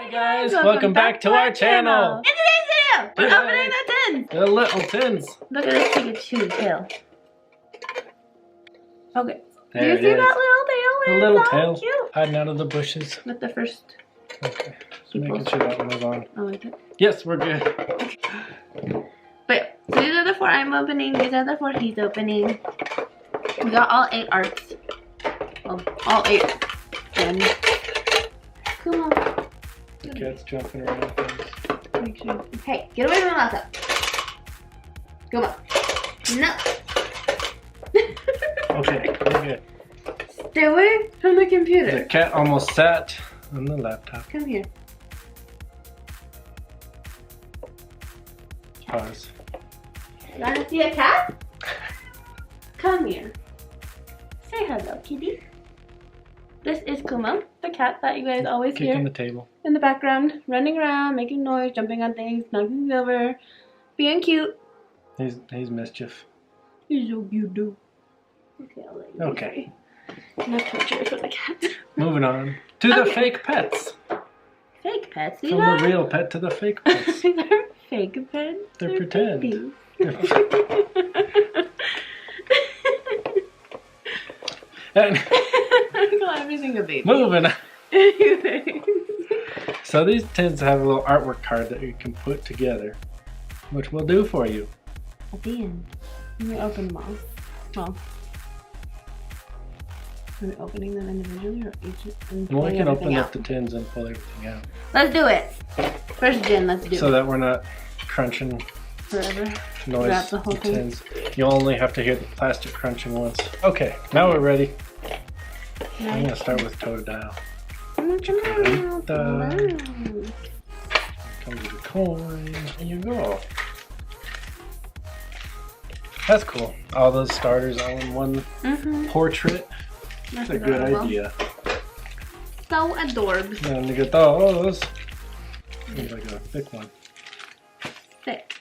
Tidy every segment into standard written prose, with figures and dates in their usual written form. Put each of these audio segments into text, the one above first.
Hey guys, welcome back to our channel. In today's video, we're opening the tins. The little tins. Look at this Pikachu tail. Okay. There Do you it see is. that little tail? The It's little so tail cute. hiding out of the bushes. With the first. Okay, so making sure that one is on. Oh, is it? Yes, we're good. But so these are the 4 I'm opening. These are the 4 he's opening. We got all 8 arts. Well, all 8. And come on. The cat's jumping around things. Make sure. Hey, get away from the laptop. Come on. No. Okay, we're good. Stay away from the computer. The cat almost sat on the laptop. Come here. Pause. You wanna see a cat? Come here. Say hello, kitty. This is Kumo, the cat that you guys always Kicking hear the table. in the background, running around, making noise, jumping on things, knocking things over, being cute. He's mischief. He's so cute, dude. Okay, I'll let you. Okay. Enough picture for the cat. Moving on to the Okay. fake pets. Fake pets. These From are the real pet to the fake pets. these are fake pets. They're pretend. babies. And I call everything a baby. moving on. Anyway. So these tins have a little artwork card that you can put together, which we'll do for you. At the end, let me open them all. Well, are we opening them individually or each? And And we pulling can everything open out? up the tins and pull everything out. Let's do it. First gen, let's do So it. that we're not crunching Forever. noise Grab the whole in thing. tins. You only have to hear the plastic crunching once. Okay, now we're ready. I'm gonna start with Totodile. Come to the coin, and you go. That's cool. All those starters all in one portrait. That's a good idea. So adorable. And you get those. Maybe like a thick one. Thick.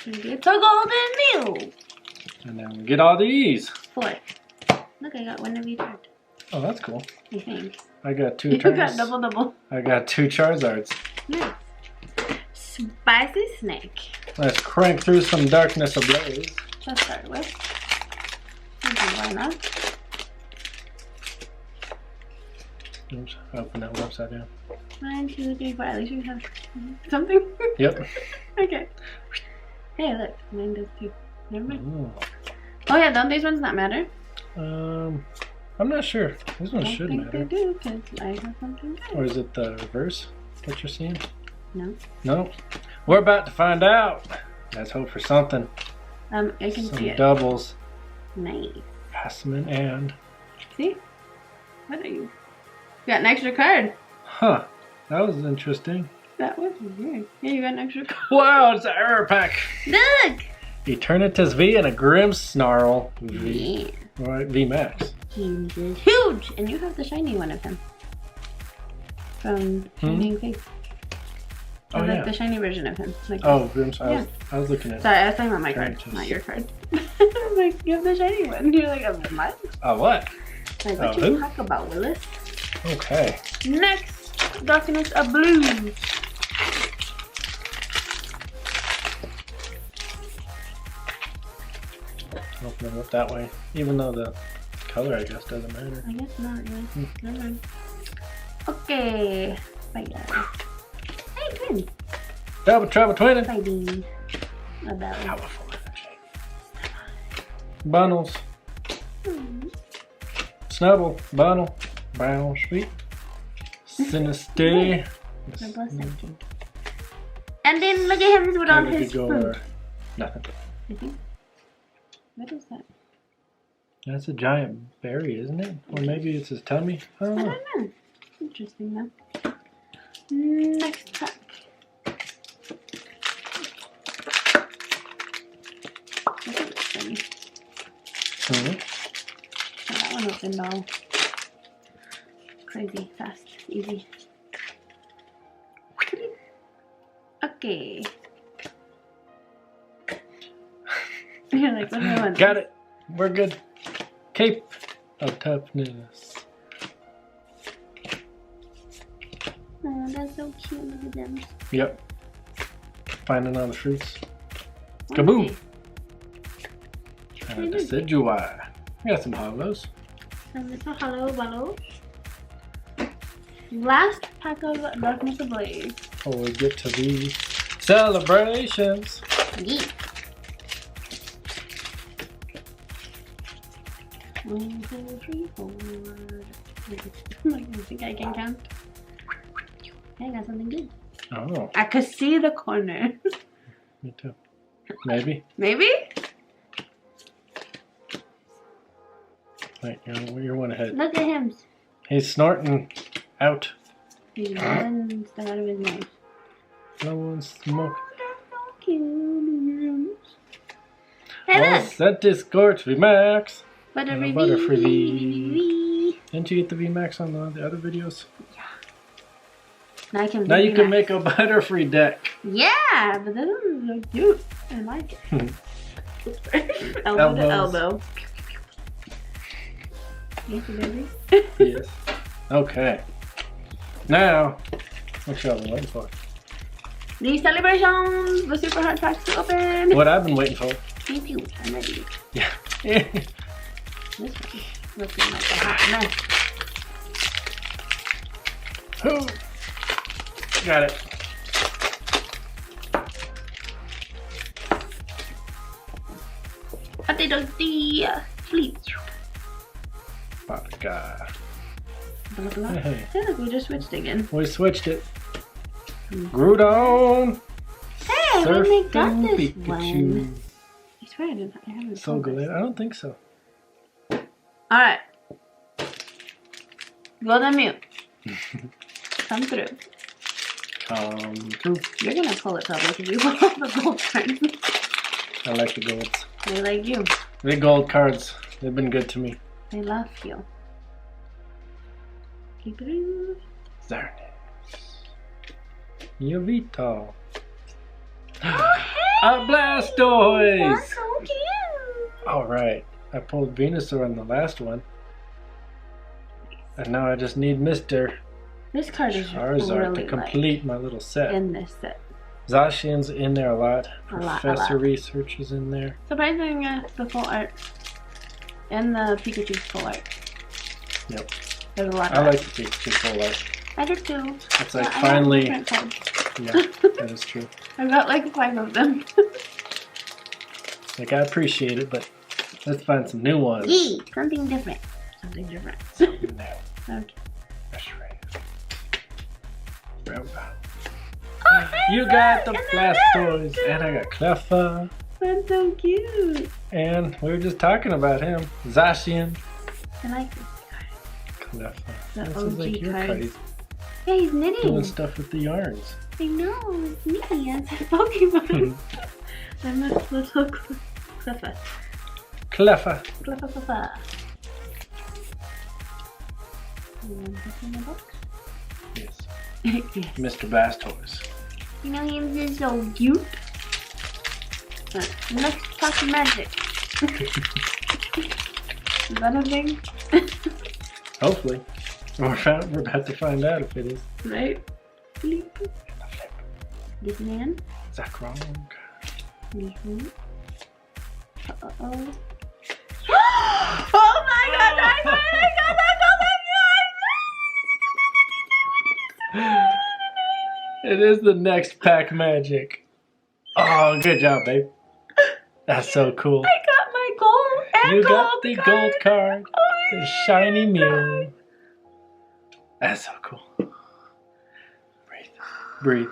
It's a golden meal. And then we get all these. 4. Look, I got one of each card. Oh, that's cool. I think. I got 2 You got Charizards. double. I got 2 Charizards. Nice. Spicy snake. Let's crank through some darkness ablaze. Let's start with. Why not? Oops, I opened that one upside down. 1, 2, 3, 4. At least you have something. Yep. Okay. Hey, look. Mine does too. Never mind. Ooh. Oh yeah, don't these ones not matter? I'm not sure. This one I should think matter. they do, because I have something better. Or is it the reverse that you're seeing? No. No. We're about to find out. Let's hope for something. I can Some see it. doubles. Nice. Passman and... See? What are you? You got an extra card. Huh. That was interesting. That was weird. Yeah, you got an extra card. Wow, it's an error pack. Look! Eternatus V and a Grim Snarl V. Yeah. Alright, V Max. Huge. Huge! And you have the shiny one of him. From Shining Face. Oh, Or, yeah. like the shiny version of him. Like Oh, Grim Snarl. Yeah. I was looking at... Sorry, I was talking about my card, Eternatus. not your card. I was like, you have the shiny one. You're like, oh, what? what? Like, Oh, what who? you talk about, Willis? Okay. Next, Darkness of Blue. Open it up that way. Even though the color, I guess, doesn't matter. I guess not, yeah. Never mind. Okay. Bye, guys. Hey, twin. Double Trouble Twinning. Bye, Dean. About Powerful energy. Bundles. Snubble. Bundle. Brown. Sweet. Sinister. And then look at him with all Okay, we his could go fruit. nothing. I think. What is that? That's a giant berry, isn't it? Or maybe it's his tummy. I don't I know. don't know. Interesting though. Next pack. Look at this thing. Oh, that one opened all crazy, fast, easy. Okay. You're like, what do I want? Got it. We're good. Cape of Toughness. Oh, that's so cute. Look at them. Yep. Finding all the fruits. Kaboom! Decidua. We got some hollows. Some little hollow ballows. Last pack of Darkness Ablaze. Before we get to the celebrations. Yeah. 1, 2, 3, 4. I think I can count. I got something good. Oh. I could see the corner. Me too. Maybe. Maybe? Wait, you're one ahead. Look at him. He's snorting out. He's blowing stuff out of his nose. Blowing smoke. Oh, they're so cute. Hey, Oh, look! set Discord VMAX. Butterfree And a Butterfree V. Didn't you get the VMAX on the other videos? Yeah. Now you can make a Butterfree deck. Yeah, but this is so cute. I like it. Elbow to elbow. Yes, baby. Yes. Okay. Now, what y'all been waiting for? The celebrations, the super hard packs to open. What I've been waiting for. Thank you. I'm ready. Yeah. This one looking like a hot mess. Who? Got it. Potato the fleet. Vodka. Blah, blah. Hey. Hey, look, we just switched again. We switched it. Groudon. Hey, when they got Surfing this Pikachu. one. I swear I haven't. So good. I don't think so. Alright. Golden Mew. Come through. Come through. You're gonna pull it probably because you pull all the gold cards. I like the golds. They like you. The gold cards. They've been good to me. They love you. Keep it in. Zarnis. Yovito. Oh, hey! A Blastoise! That's so cute! Alright. I pulled Venusaur in the last one. And now I just need Mr. This card is Charizard really to complete my little set. in this set. Zacian's in there a lot. A lot. Professor Research is in there. Surprising the full art. And the Pikachu's full art. Yep. There's a lot of I art. like the Pikachu full art. I do too. It's like I have finally. different cards. Yeah, that is true. I've got like 5 of them. Like, I appreciate it, but let's find some new ones. Yee! Something different. Something different. Something new. Okay. That's right. Oh, hey, You got the look, and then Blastoise, and I got Cleffa. That's so cute. And we were just talking about him. Zacian. I like this card. Cleffa. The This is like OG your card. card. He's Yeah, he's knitting. doing stuff with the yarns. I know, it's me as a Pokemon. I'm a little Cleffa. Cleffa. Cleffa. You want this in the box? Yes. Yes. Mr. Blastoise. You know, him is so cute. Let's talk magic. Is that a thing? Hopefully. We're about to find out if it is. Right? This man. Zach wrong. Uh-oh. Oh my god, I finally got that golden. It is the next pack magic. Oh, good job, babe. That's so cool. I got my gold and You gold got the card. gold card. Oh my The shiny Mew. God. That's so cool. Breathe. Breathe.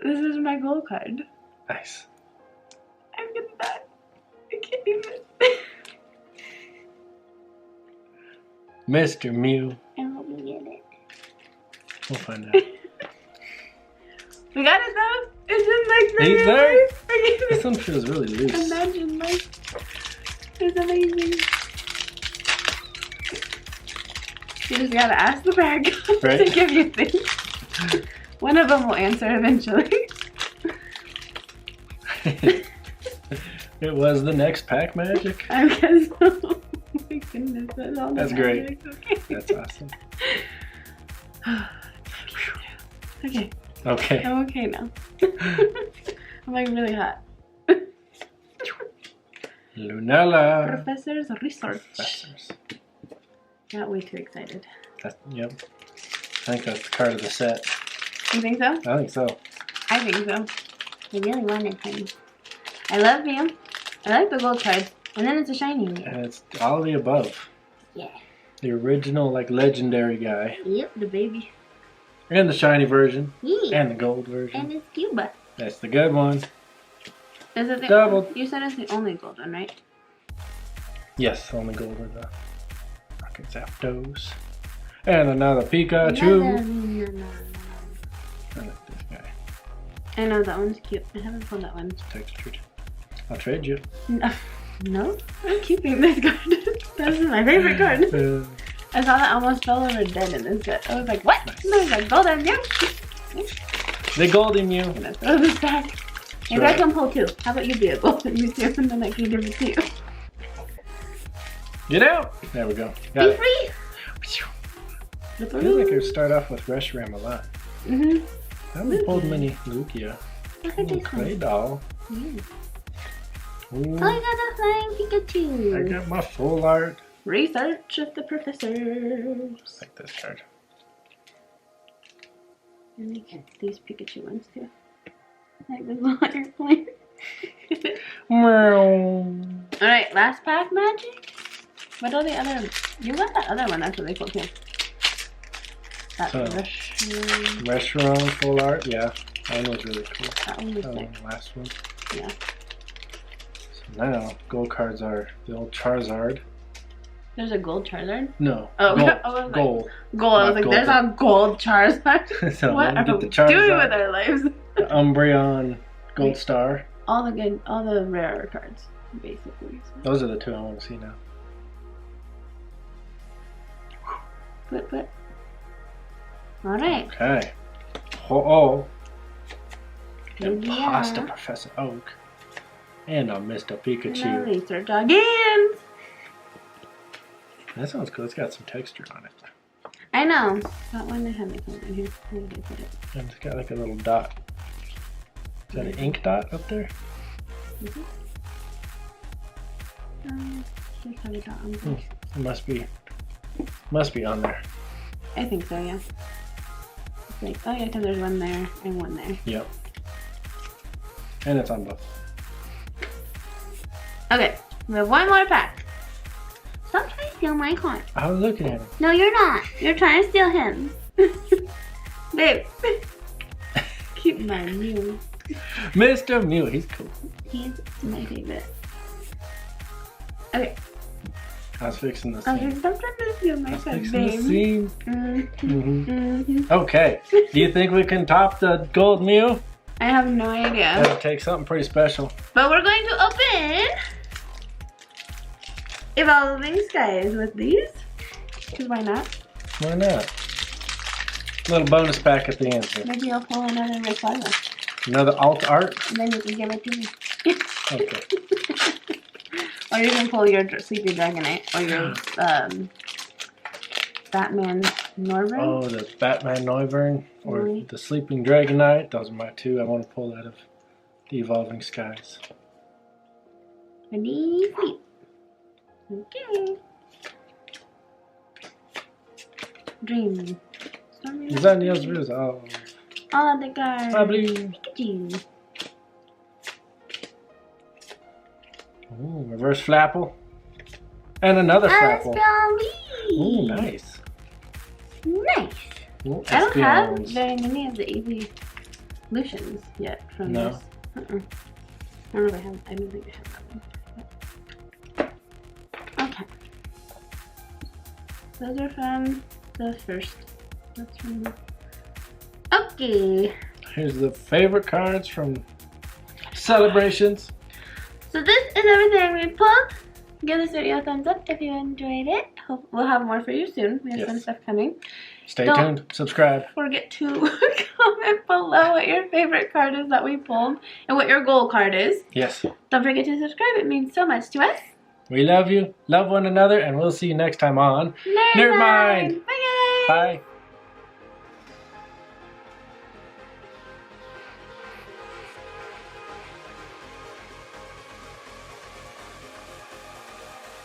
This is my gold card. Nice. I'm getting that. I can't even. Mr. Mew. I hope we get it. We'll find out. We got it though. It's just like He's there. This there. one feels really loose. Imagine, like, it's amazing. You just gotta ask the bag Right. to give you things. One of them will answer eventually. It was the next pack magic. I guess so. Oh my goodness, that's all the That's great. magic. Okay. That's awesome. Okay. Okay. I'm okay now. I'm like really hot. Lunella. Professor's research. Professors. Got way too excited. Yep. I think that's the card of the set. You think so? I think so. I think so. I really wanted him. I love him. I like the gold cards. And then it's a shiny. And it's all of the above. Yeah. The original, like, legendary guy. Yep, the baby. And the shiny version. Yeah. And the gold version. And it's Cuba. That's the good one. Is it the Double. You said it's the only gold one, right? Yes, only gold are the Rocket Zapdos. And another Pikachu. No. I like this guy. I know that one's cute. I haven't pulled that one. Textured. I'll trade you. No, I'm keeping this card. This is my favorite card. I saw that almost fell over dead in this set. I was like, what? Nice. There's a golden Mew. The golden Mew. I'm gonna throw this back. Maybe I can pull two. How about you be a golden Mew too, and then I can give it to you. Get out! There we go. Got Be it. free! I feel like I start off with Reshiram a lot. Mm-hmm. I haven't pulled many Lugia. Look at this Clay one. doll. Yeah. Ooh, Oh, I got a flying Pikachu. I got my full art. Research of the professors. Like this card. And I get these Pikachu ones too. Like this little airplane. Alright, last pack magic. What are the other? You got that other one, that's really cool too. That Reshiram. Reshiram full art, yeah. That one was really cool. That one was That sick. one, the last one. Yeah. So now, gold cards are the old Charizard. There's a gold Charizard? No. Oh, gold. I was like, Gold. Gold. I was like, there's a gold Charizard. So What let me are get we the doing Charizard. with our lives? The Umbreon Gold Wait. Star. All the rarer cards, basically. So. Those are the two I want to see now. Put. Alright. Okay. Oh. Lugia. Pasta Professor Oak. And a Mr. Pikachu. Research again. That sounds cool. It's got some texture on it. I know. That one I have my phone in here. Where did I put it? And it's got like a little dot. Is that an ink dot up there? Mm-hmm. Just have a dot on It there. must be on there. I think so, yeah. It's like, oh yeah, because there's one there and one there. Yep. And it's on both. Okay, we have one more pack. Stop trying to steal my card. I was looking at him. No, you're not. You're trying to steal him. Babe. Keep my Mew. Mr. Mew, he's cool. He's my favorite. Okay. I was fixing the Okay, scene. stop trying to steal my I was card, fixing the babe. scene. Mm-hmm. Okay. Do you think we can top the gold Mew? I have no idea. That'll take something pretty special. But we're going to open Evolving Skies with these. Because why not? Why not? Little bonus pack at the end here. Maybe I'll pull another Rayquaza. Another alt art? And then you can give it to me. Okay. Or you can pull your Sleepy Dragonite. Or your Batman Norvern. Oh, the Batman Noivern or Really? the Sleeping Dragonite. Those are my two I want to pull out of the Evolving Skies. Ready, sleep. Okay. Dream. Is that Neil's Riz? Oh, All of the cards. I believe. Pikachu. Ooh, reverse Flapple. And another Flapple. Ooh, nice. Nice. Ooh, I don't have Espeons. very many of the evolutions yet from No. this. I don't know if I have. I don't think I have that one. Okay. Those are from the first. That's from the... Okay. Here's the favorite cards from Celebrations. So this is everything we pulled. Give this video a thumbs up if you enjoyed it. Hope we'll have more for you soon. We have some Yes. stuff coming. Stay Don't- tuned. Subscribe. Forget to comment below what your favorite card is that we pulled and what your goal card is. Yes. Don't forget to subscribe. It means so much to us. We love you. Love one another. And we'll see you next time on Nerd Mind. Bye guys. Bye.